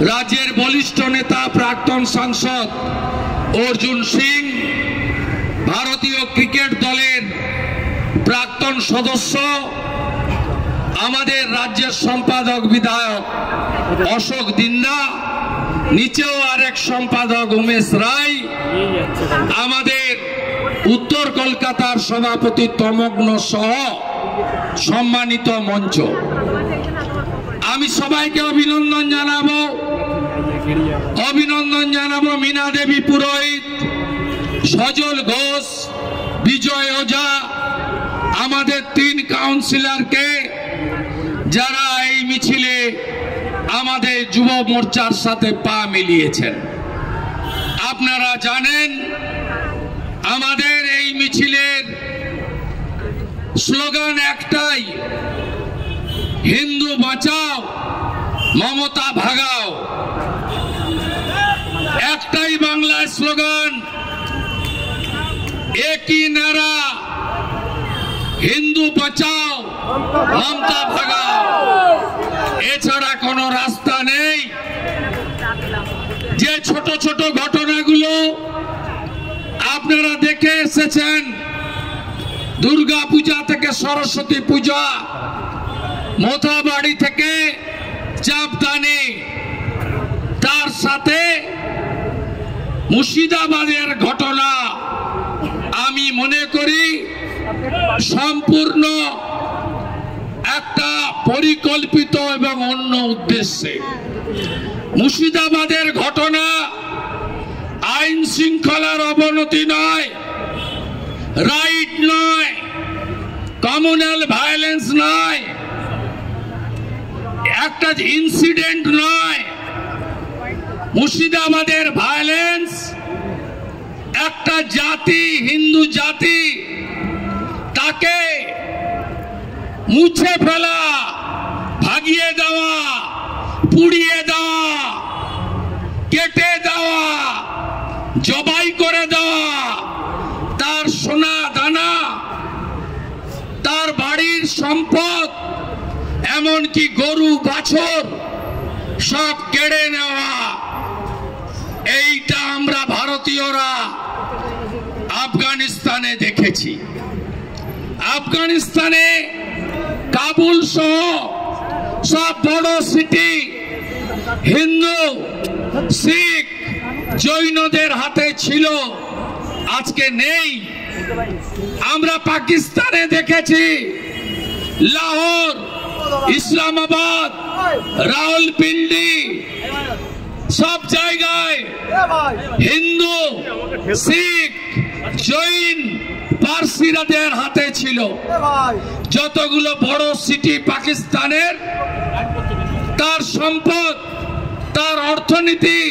রাজ্যের বলিষ্ঠ নেতা প্রাক্তন সাংসদ অর্জুন সিং, ভারতীয় ক্রিকেট দলের প্রাক্তন সদস্য আমাদের রাজ্যের সম্পাদক বিধায়ক অশোক দিন্দা, নিচেও আরেক সম্পাদক উমেশ রায়, আমাদের উত্তর কলকাতার সভাপতি তমগ্ন সহ সম্মানিত মঞ্চ, আমি সবাইকে অভিনন্দন জানাবো মীনা দেবী পুরোহিত, সজল ঘোষ, বিজয় ওঝা, আমাদের 3 কাউন্সিলরকে যারা এই মিছিলে আমাদের যুব মোর্চার সাথে পা মিলিয়েছেন। আপনারা জানেন আমাদের এই মিছিলের স্লোগান একটাই, হিন্দু বাঁচাও মমতা ভাগাও। একটাই বাংলার স্লোগান, একই নারা, হিন্দু বাঁচাও মমতা ভাগাও। এছাড়া কোনো রাস্তা নেই। যে ছোট ছোট ঘটনাগুলো আপনারা দেখে এসেছেন, দুর্গা পূজা থেকে সরস্বতী পূজা, মোথাবাড়ি থেকে চাপদানি, তার সাথে মুর্শিদাবাদের ঘটনা, আমি মনে করি সম্পূর্ণ একটা পরিকল্পিত এবং অন্য উদ্দেশ্যে। মুর্শিদাবাদের ঘটনা আইন শৃঙ্খলার অবনতি নয়, রাইট নয়, কমিউনাল ভায়োলেন্স নয়, একটা ইনসিডেন্ট নয়। মুর্শিদাবাদের ভায়োলেন্স একটা জাতি, হিন্দু জাতি, তাকে মুছে ফেলা, ভাগিয়ে দেওয়া, পুড়িয়ে দেওয়া, কেটে দেওয়া, জবাই করে দেওয়া, তার সোনা দানা, তার বাড়ির সম্পদ, এমনকি গরু বাছর সব কেড়ে নেওয়া। এইটা আমরা ভারতীয়রা আফগানিস্তানে দেখেছি। আফগানিস্তানে কাবুল সহ সব বড় সিটি হিন্দু, শিখ, জৈনদের হাতে ছিল, আজকে নেই। আমরা পাকিস্তানে দেখেছি লাহোর, ইসলামাবাদ, রাওয়ালপিন্ডি, সব জায়গায় হিন্দু, শিখ, জৈন, পারসিরাদের হাতে ছিল। যতগুলো বড় সিটি পাকিস্তানের, তার সম্পদ, তার অর্থনীতি,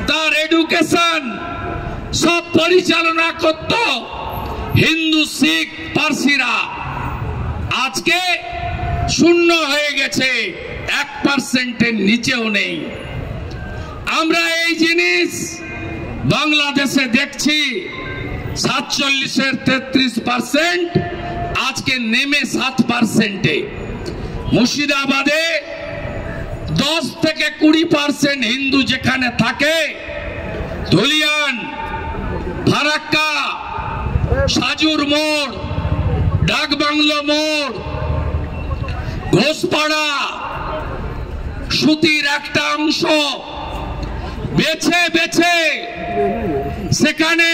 তার এডুকেশন সব পরিচালনা করত হিন্দু, শিখ, পারসিরা। আজকে শূন্য হয়ে গেছে, 1%-এর নিচেও নেই। আমরা এই জিনিস বাংলাদেশে দেখছি, 47-এর 33% আজকে নেমে 7%-এ। মুর্শিদাবাদে 10 থেকে 20% হিন্দু যেখানে থাকে, ধুলিয়ান, ফারাক্কা, সাজুর মোড়, ডাকবাংলো মোড়, ঘোষপাড়া, সুতির একটা অংশ বেছে বেছে সেখানে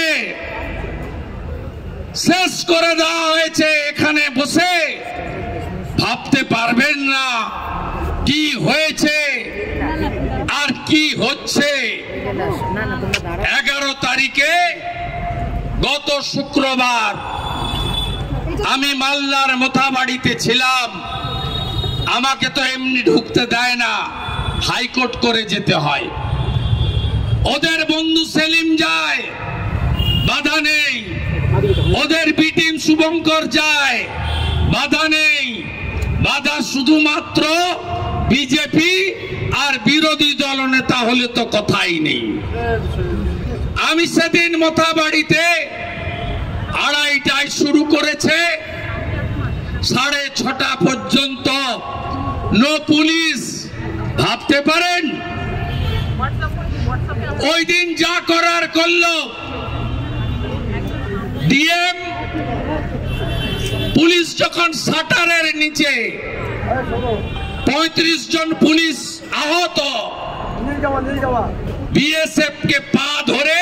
শেষ করে দেওয়া হয়েছে। এখানে বসে ভাবতে পারবেন না কি হয়েছে আর কি হচ্ছে। 11 তারিখে গত শুক্রবার আমি মালদার মোথাবাড়িতে ছিলাম। আমাকে তো এমনি ঢুকতে দেয় না, হাইকোর্ট করে যেতে হয়। ওদের বন্ধু সেলিম যায়, বাধা নেই। ওদের বি টিম শুভঙ্কর যায়, বাধা নেই। বাধা শুধুমাত্র বিজেপি আর বিরোধী দলনেতা হলে তো কথাই নেই। আমি সেদিন মোথাবাড়িতে 2:30টায় শুরু করেছে, 6:30 পর্যন্ত নো পুলিশ। ভাবতে পারেন ওই দিন যা করার করলো। ডিএম পুলিশ যখন শাটারের নিচে 35 জন পুলিশ আহত, বিএসএফ কে পা ধরে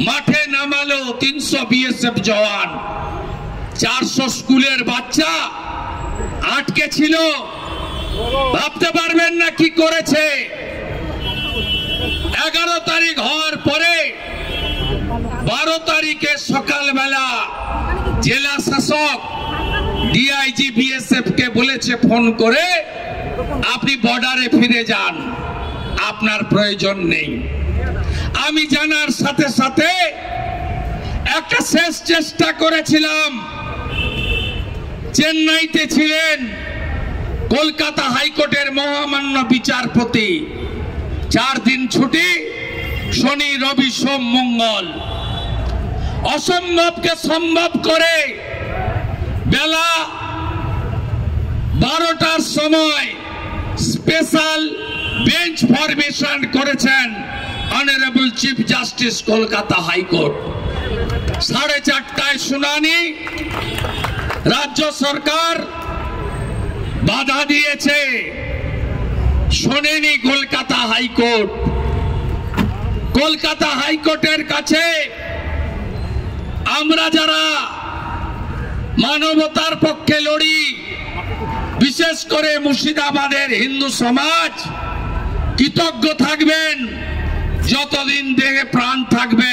মাঠে নামালো 300 বিএসএফ জওয়ান। 400 স্কুলের বাচ্চা আটকে ছিল। ভাবতে পারবেন না কি করেছে। 11 তারিখ হওয়ার পরে 12 তারিখে সকালবেলা জেলা শাসক ডিআইজি বিএসএফ কে বলেছে ফোন করে, আপনি বর্ডারে ফিরে যান, আপনার প্রয়োজন নেই। আমি জানার সাথে সাথে একটা শেষ চেষ্টা করেছিলাম। চেন্নাইতে ছিলেন কলকাতা হাইকোর্টের মহামান্য বিচারপতি, 4 দিন ছুটি, শনি রবি সোম মঙ্গল। অসম্ভবকে সম্ভব করে বেলা 12টার সময় স্পেশাল বেঞ্চ ফরমেশন করেছেন honourable chief justice Kolkata high court. 4:30টায় শুনানি। রাজ্য সরকার বাধা দিয়েছে, শোনেনি কলকাতা হাইকোর্ট। কলকাতা হাইকোর্টের কাছে আমরা যারা মানবতার পক্ষে লড়ি, বিশেষ করে মুর্শিদাবাদের হিন্দু সমাজ কৃতজ্ঞ থাকবেন যতদিন দেহে প্রাণ থাকবে।